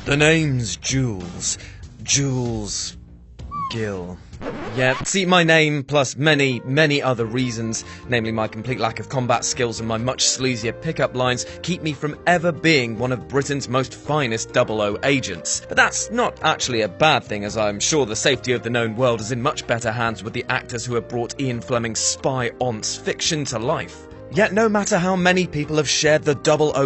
The name's Jules. Jules Gill. Yeah, see, my name, plus many, many other reasons, namely my complete lack of combat skills and my much sleazier pickup lines, keep me from ever being one of Britain's most finest 00 agents. But that's not actually a bad thing, as I'm sure the safety of the known world is in much better hands with the actors who have brought Ian Fleming's spy-once fiction to life. Yet no matter how many people have shared the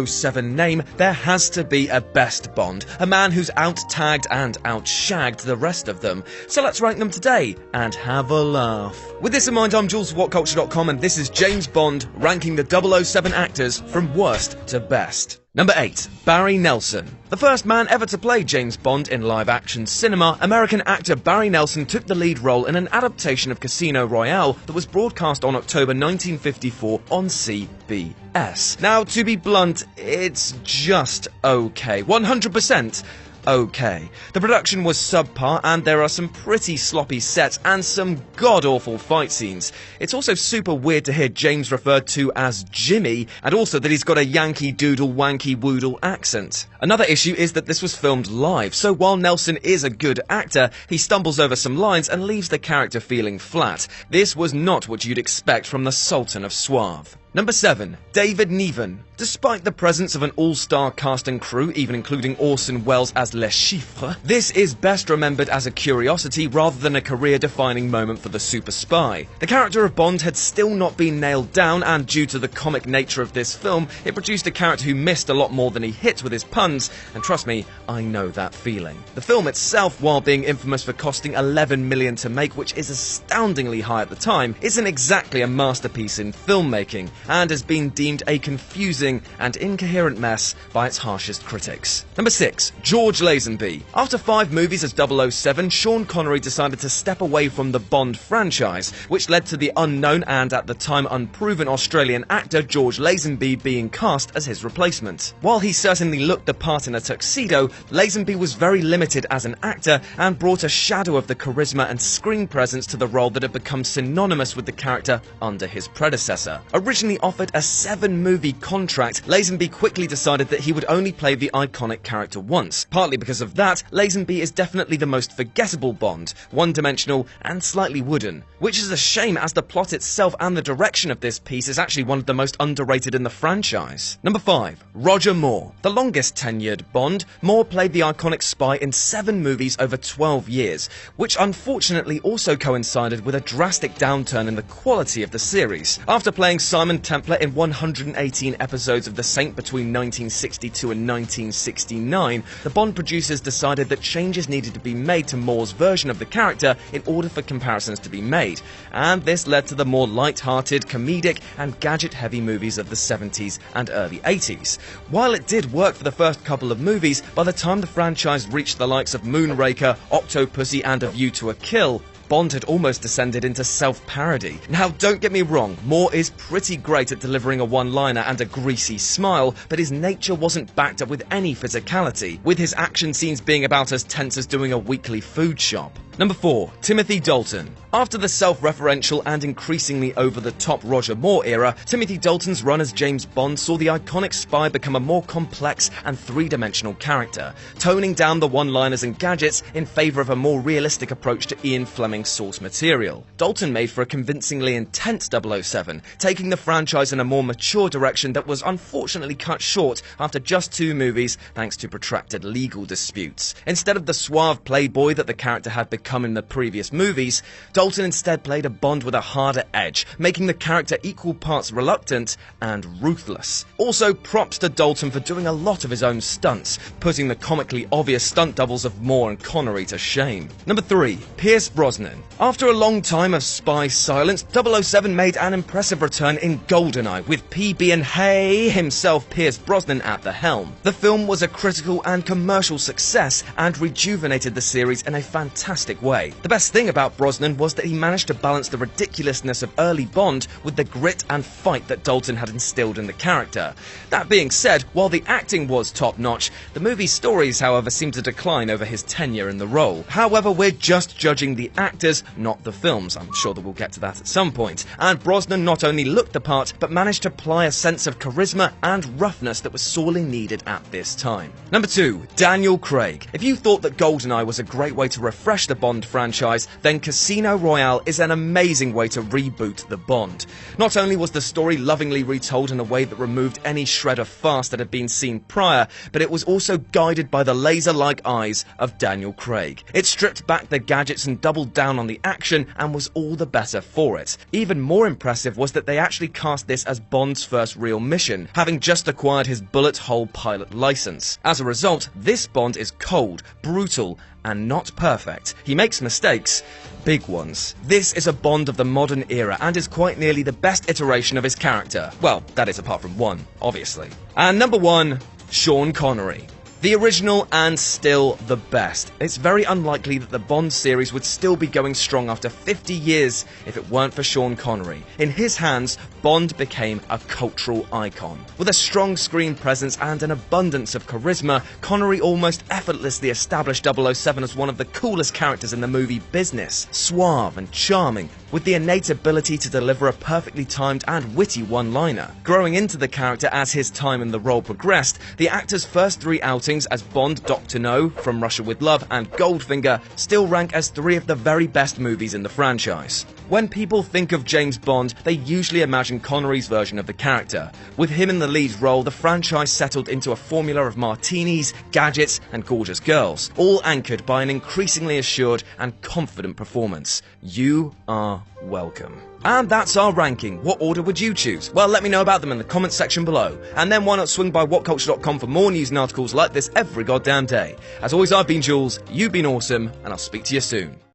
007 name, there has to be a best Bond, a man who's out-tagged and out-shagged the rest of them. So let's rank them today, and have a laugh. With this in mind, I'm Jules of WhatCulture.com, and this is James Bond ranking the 007 actors from worst to best. Number 8. Barry Nelson. The first man ever to play James Bond in live-action cinema, American actor Barry Nelson took the lead role in an adaptation of Casino Royale that was broadcast on October 1954 on CBS. Now, to be blunt, it's just okay. 100% okay. The production was subpar, and there are some pretty sloppy sets and some god-awful fight scenes. It's also super weird to hear James referred to as Jimmy, and also that he's got a Yankee Doodle Wanky Woodle accent. Another issue is that this was filmed live, so while Nelson is a good actor, he stumbles over some lines and leaves the character feeling flat. This was not what you'd expect from the Sultan of Suave. Number 7. David Niven. Despite the presence of an all-star cast and crew, even including Orson Welles as Le Chiffre, this is best remembered as a curiosity rather than a career-defining moment for the super spy. The character of Bond had still not been nailed down, and due to the comic nature of this film, it produced a character who missed a lot more than he hit with his puns, and trust me, I know that feeling. The film itself, while being infamous for costing $11 million to make, which is astoundingly high at the time, isn't exactly a masterpiece in filmmaking, and has been deemed a confusing and incoherent mess by its harshest critics. Number 6. George Lazenby. After 5 movies as 007, Sean Connery decided to step away from the Bond franchise, which led to the unknown and at the time unproven Australian actor George Lazenby being cast as his replacement. While he certainly looked the part in a tuxedo, Lazenby was very limited as an actor and brought a shadow of the charisma and screen presence to the role that had become synonymous with the character under his predecessor. Originally offered a 7-movie contract, Lazenby quickly decided that he would only play the iconic character once. Partly because of that, Lazenby is definitely the most forgettable Bond, one-dimensional and slightly wooden. Which is a shame, as the plot itself and the direction of this piece is actually one of the most underrated in the franchise. Number 5. Roger Moore. The longest tenured Bond, Moore played the iconic spy in 7 movies over 12 years, which unfortunately also coincided with a drastic downturn in the quality of the series. After playing Simon Templar in 118 episodes of The Saint between 1962 and 1969, the Bond producers decided that changes needed to be made to Moore's version of the character in order for comparisons to be made, and this led to the more light-hearted, comedic and gadget-heavy movies of the 70s and early 80s. While it did work for the first couple of movies, by the time the franchise reached the likes of Moonraker, Octopussy and A View to a Kill, Bond had almost descended into self-parody. Now, don't get me wrong, Moore is pretty great at delivering a one-liner and a greasy smile, but his nature wasn't backed up with any physicality, with his action scenes being about as tense as doing a weekly food shop. Number 4. Timothy Dalton. After the self-referential and increasingly over-the-top Roger Moore era, Timothy Dalton's run as James Bond saw the iconic spy become a more complex and three-dimensional character, toning down the one-liners and gadgets in favour of a more realistic approach to Ian Fleming's source material. Dalton made for a convincingly intense 007, taking the franchise in a more mature direction that was unfortunately cut short after just 2 movies thanks to protracted legal disputes. Instead of the suave playboy that the character had become in the previous movies, Dalton instead played a Bond with a harder edge, making the character equal parts reluctant and ruthless. Also, props to Dalton for doing a lot of his own stunts, putting the comically obvious stunt doubles of Moore and Connery to shame. Number 3. Pierce Brosnan. After a long time of spy silence, 007 made an impressive return in GoldenEye, with PB and Hey himself, Pierce Brosnan, at the helm. The film was a critical and commercial success and rejuvenated the series in a fantastic realistic way. The best thing about Brosnan was that he managed to balance the ridiculousness of early Bond with the grit and fight that Dalton had instilled in the character. That being said, while the acting was top-notch, the movie's stories, however, seemed to decline over his tenure in the role. However, we're just judging the actors, not the films. I'm sure that we'll get to that at some point. And Brosnan not only looked the part, but managed to apply a sense of charisma and roughness that was sorely needed at this time. Number 2, Daniel Craig. If you thought that GoldenEye was a great way to refresh the Bond franchise, then Casino Royale is an amazing way to reboot the Bond. Not only was the story lovingly retold in a way that removed any shred of farce that had been seen prior, but it was also guided by the laser-like eyes of Daniel Craig. It stripped back the gadgets and doubled down on the action, and was all the better for it. Even more impressive was that they actually cast this as Bond's first real mission, having just acquired his bullet hole pilot license. As a result, this Bond is cold, brutal, and not perfect. He makes mistakes, big ones. This is a Bond of the modern era and is quite nearly the best iteration of his character. Well, that is apart from one, obviously. And number 1, Sean Connery. The original and still the best. It's very unlikely that the Bond series would still be going strong after 50 years if it weren't for Sean Connery. In his hands, Bond became a cultural icon. With a strong screen presence and an abundance of charisma, Connery almost effortlessly established 007 as one of the coolest characters in the movie business. Suave and charming, with the innate ability to deliver a perfectly timed and witty one-liner. Growing into the character as his time in the role progressed, the actor's first 3 outings as Bond, Dr. No, From Russia with Love, and Goldfinger still rank as 3 of the very best movies in the franchise. When people think of James Bond, they usually imagine Connery's version of the character. With him in the lead role, the franchise settled into a formula of martinis, gadgets, and gorgeous girls, all anchored by an increasingly assured and confident performance. You are welcome. And that's our ranking. What order would you choose? Well, let me know about them in the comments section below. And then why not swing by whatculture.com for more news and articles like this every goddamn day. As always, I've been Jules, you've been awesome, and I'll speak to you soon.